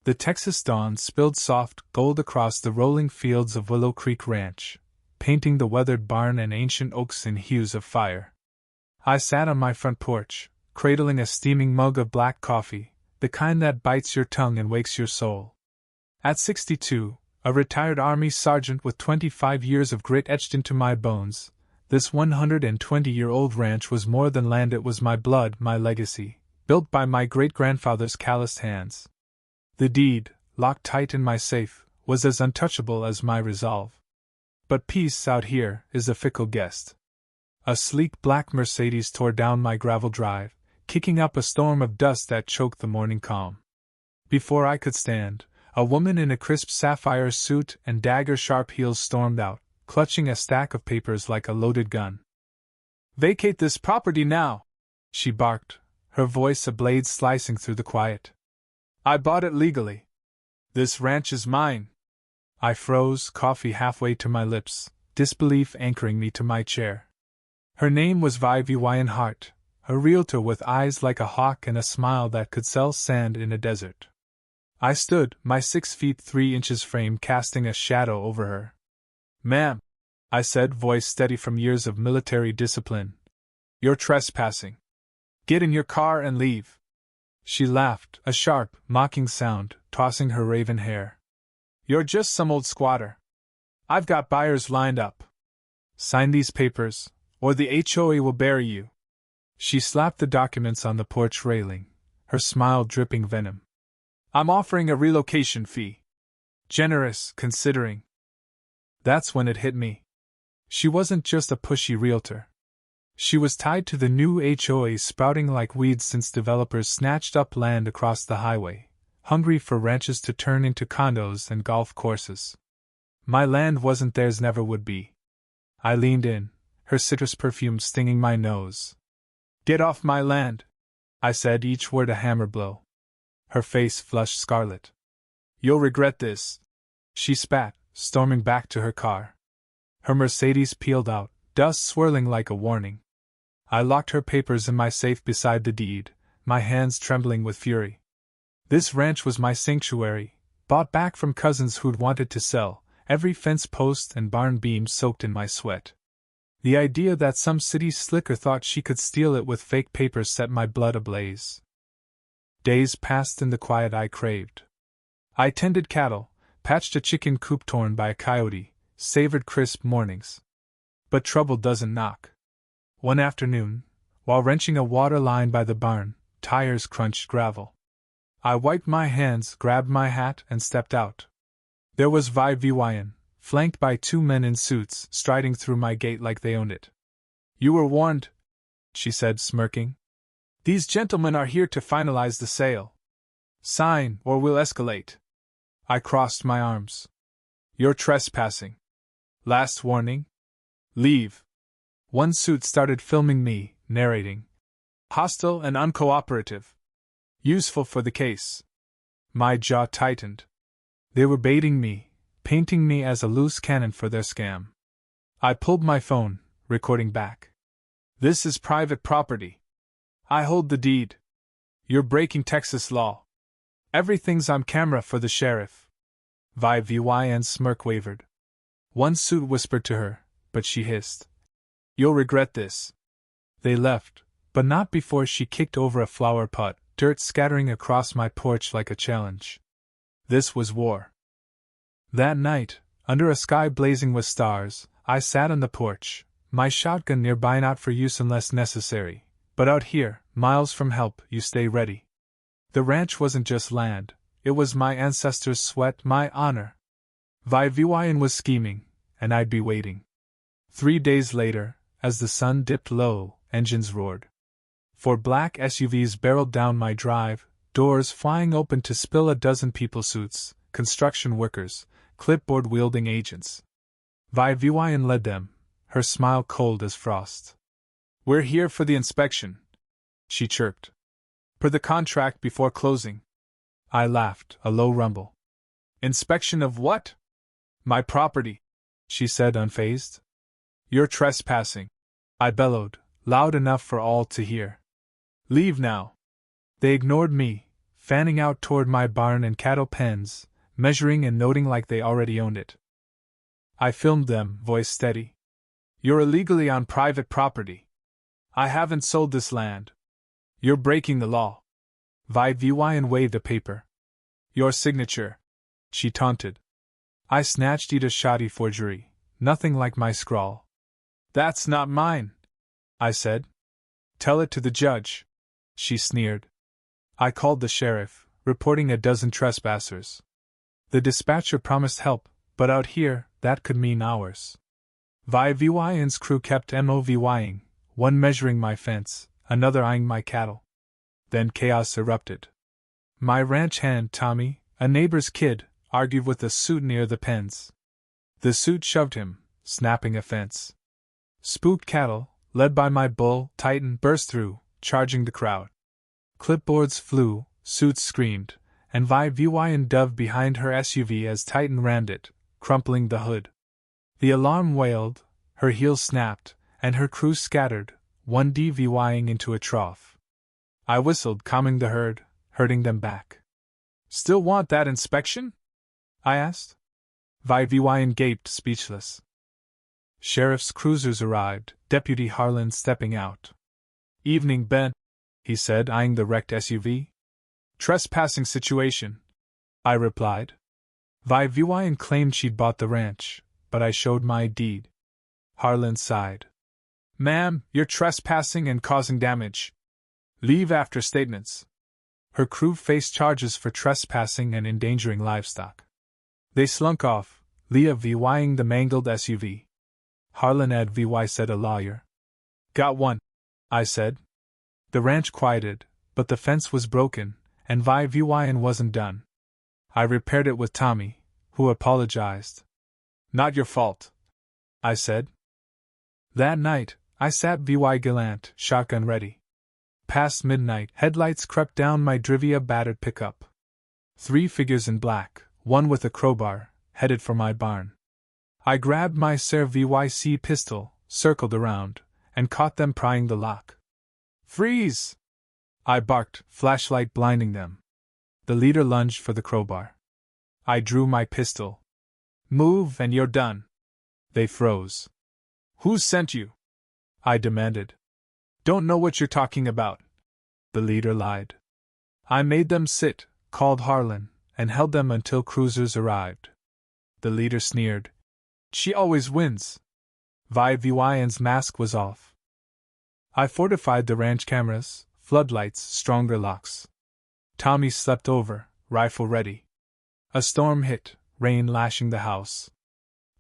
The Texas dawn spilled soft gold across the rolling fields of Willow Creek Ranch, painting the weathered barn and ancient oaks in hues of fire. I sat on my front porch, cradling a steaming mug of black coffee, the kind that bites your tongue and wakes your soul. At 62, a retired Army sergeant with 25 years of grit etched into my bones, this 120-year-old ranch was more than land, it was my blood, my legacy, built by my great-grandfather's calloused hands. The deed, locked tight in my safe, was as untouchable as my resolve. But peace out here is a fickle guest. A sleek black Mercedes tore down my gravel drive, kicking up a storm of dust that choked the morning calm. Before I could stand, a woman in a crisp sapphire suit and dagger-sharp heels stormed out, clutching a stack of papers like a loaded gun. "Vacate this property now!" she barked, her voice a blade slicing through the quiet. "I bought it legally. This ranch is mine." I froze, coffee halfway to my lips, disbelief anchoring me to my chair. Her name was Vivian Hart, a realtor with eyes like a hawk and a smile that could sell sand in a desert. I stood, my 6 feet 3 inches frame casting a shadow over her. "Ma'am," I said, voice steady from years of military discipline, "you're trespassing. Get in your car and leave." She laughed, a sharp, mocking sound, tossing her raven hair. "You're just some old squatter. I've got buyers lined up. Sign these papers, or the HOA will bury you." She slapped the documents on the porch railing, her smile dripping venom. "I'm offering a relocation fee. Generous, considering." That's when it hit me. She wasn't just a pushy realtor. She was tied to the new HOA sprouting like weeds since developers snatched up land across the highway, hungry for ranches to turn into condos and golf courses. My land wasn't theirs, never would be. I leaned in, her citrus perfume stinging my nose. "Get off my land," I said, each word a hammer blow. Her face flushed scarlet. "You'll regret this," she spat, storming back to her car. Her Mercedes peeled out, dust swirling like a warning. I locked her papers in my safe beside the deed, my hands trembling with fury. This ranch was my sanctuary, bought back from cousins who'd wanted to sell, every fence post and barn beam soaked in my sweat. The idea that some city slicker thought she could steal it with fake papers set my blood ablaze. Days passed in the quiet I craved. I tended cattle, patched a chicken coop torn by a coyote, savored crisp mornings. But trouble doesn't knock. One afternoon, while wrenching a water line by the barn, tires crunched gravel. I wiped my hands, grabbed my hat, and stepped out. There was Vivian, flanked by 2 men in suits, striding through my gate like they owned it. "You were warned," she said, smirking. "These gentlemen are here to finalize the sale. Sign, or we'll escalate." I crossed my arms. "You're trespassing. Last warning. Leave." One suit started filming me, narrating. "Hostile and uncooperative. Useful for the case." My jaw tightened. They were baiting me, painting me as a loose cannon for their scam. I pulled my phone, recording back. "This is private property. I hold the deed. You're breaking Texas law. Everything's on camera for the sheriff." Vivian's smirk wavered. One suit whispered to her, but she hissed, "You'll regret this." They left, but not before she kicked over a flower pot, dirt scattering across my porch like a challenge. This was war. That night, under a sky blazing with stars, I sat on the porch, my shotgun nearby, not for use unless necessary, but out here, miles from help, you stay ready. The ranch wasn't just land, it was my ancestors' sweat, my honor. Vivian was scheming, and I'd be waiting. 3 days later, as the sun dipped low, engines roared. 4 black SUVs barreled down my drive, doors flying open to spill a dozen people, suits, construction workers, clipboard-wielding agents. Vivian led them, her smile cold as frost. "We're here for the inspection," she chirped. "Per the contract before closing." I laughed, a low rumble. "Inspection of what?" "My property," she said, unfazed. "You're trespassing," I bellowed, loud enough for all to hear. "Leave now." They ignored me, fanning out toward my barn and cattle pens, measuring and noting like they already owned it. I filmed them, voice steady. You're illegally on private property. I haven't sold this land. You're breaking the law. Vi and waved a paper. Your signature, she taunted. I snatched it a shoddy forgery, nothing like my scrawl. That's not mine, I said. Tell it to the judge, she sneered. I called the sheriff, reporting a dozen trespassers. The dispatcher promised help, but out here, that could mean hours. Vi's crew kept moving, one measuring my fence, another eyeing my cattle. Then chaos erupted. My ranch hand, Tommy, a neighbor's kid, argued with a suit near the pens. The suit shoved him, snapping a fence. Spooked cattle, led by my bull, Titan, burst through, charging the crowd. Clipboards flew, suits screamed, and Vi dove behind her SUV as Titan rammed it, crumpling the hood. The alarm wailed, her heels snapped, and her crew scattered, one DVYing into a trough. I whistled, calming the herd, herding them back. Still want that inspection? I asked. Vi gaped, speechless. Sheriff's cruisers arrived, Deputy Harlan stepping out. Evening, Ben, he said, eyeing the wrecked SUV. Trespassing situation, I replied. Vi claimed she'd bought the ranch, but I showed my deed. Harlan sighed. Ma'am, you're trespassing and causing damage. Leave after statements. Her crew faced charges for trespassing and endangering livestock. They slunk off, Leah VYing the mangled SUV. Harlan Ed VY said, a lawyer. Got one, I said. The ranch quieted, but the fence was broken, and VY wasn't done. I repaired it with Tommy, who apologized. Not your fault, I said. That night, I sat VY gallant, shotgun ready. Past midnight, headlights crept down my Drivia battered pickup. 3 figures in black, one with a crowbar, headed for my barn. I grabbed my Ser VYC pistol, circled around, and caught them prying the lock. Freeze! I barked, flashlight blinding them. The leader lunged for the crowbar. I drew my pistol. Move and you're done. They froze. Who sent you? I demanded. Don't know what you're talking about. The leader lied. I made them sit, called Harlan, and held them until cruisers arrived. The leader sneered. She always wins. VYN's mask was off. I fortified the ranch cameras, floodlights, stronger locks. Tommy slept over, rifle ready. A storm hit, rain lashing the house.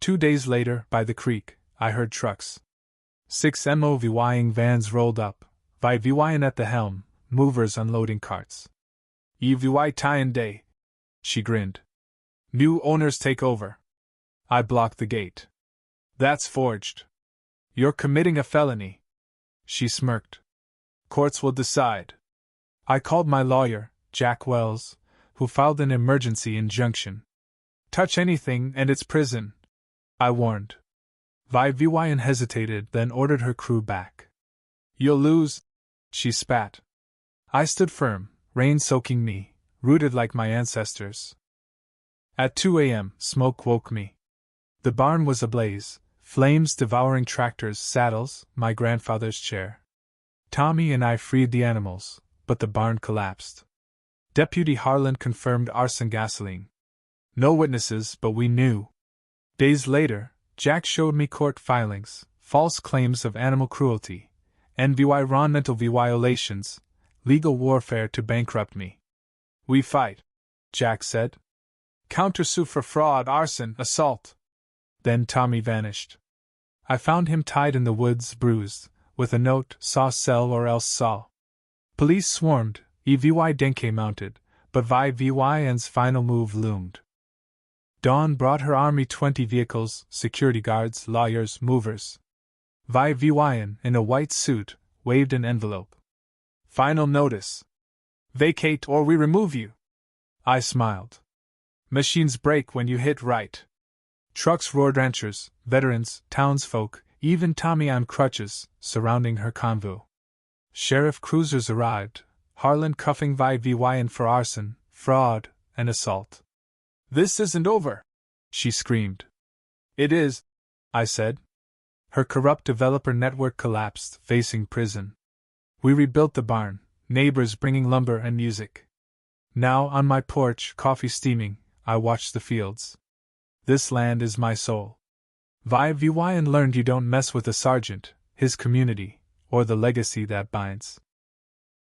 2 days later, by the creek, I heard trucks. 6 moving vans rolled up, VYN at the helm, movers unloading carts. EVY tie-in day, she grinned. New owners take over. I blocked the gate. That's forged. You're committing a felony. She smirked. Courts will decide. I called my lawyer, Jack Wells, who filed an emergency injunction. Touch anything and it's prison, I warned. VYN hesitated, then ordered her crew back. You'll lose, she spat. I stood firm, rain soaking me, rooted like my ancestors. At 2 a.m., smoke woke me. The barn was ablaze, flames devouring tractors, saddles, my grandfather's chair. Tommy and I freed the animals, but the barn collapsed. Deputy Harlan confirmed arson gasoline. No witnesses, but we knew. Days later, Jack showed me court filings, false claims of animal cruelty, environmental violations, legal warfare to bankrupt me. We fight, Jack said. Countersue for fraud, arson, assault. Then Tommy vanished. I found him tied in the woods, bruised, with a note, saw sell or else saw. Police swarmed, EVY Denke mounted, but VYN's final move loomed. Dawn brought her army 20 vehicles, security guards, lawyers, movers. VYN, in a white suit, waved an envelope. Final notice. Vacate or we remove you. I smiled. Machines break when you hit right. Trucks roared, ranchers, veterans, townsfolk, even Tommy on crutches, surrounding her convoy. Sheriff cruisers arrived, Harlan cuffing Vivian for arson, fraud, and assault. This isn't over! She screamed. It is, I said. Her corrupt developer network collapsed, facing prison. We rebuilt the barn, neighbors bringing lumber and music. Now, on my porch, coffee steaming, I watch the fields. This land is my soul. Vivian learned you don't mess with a sergeant, his community, or the legacy that binds.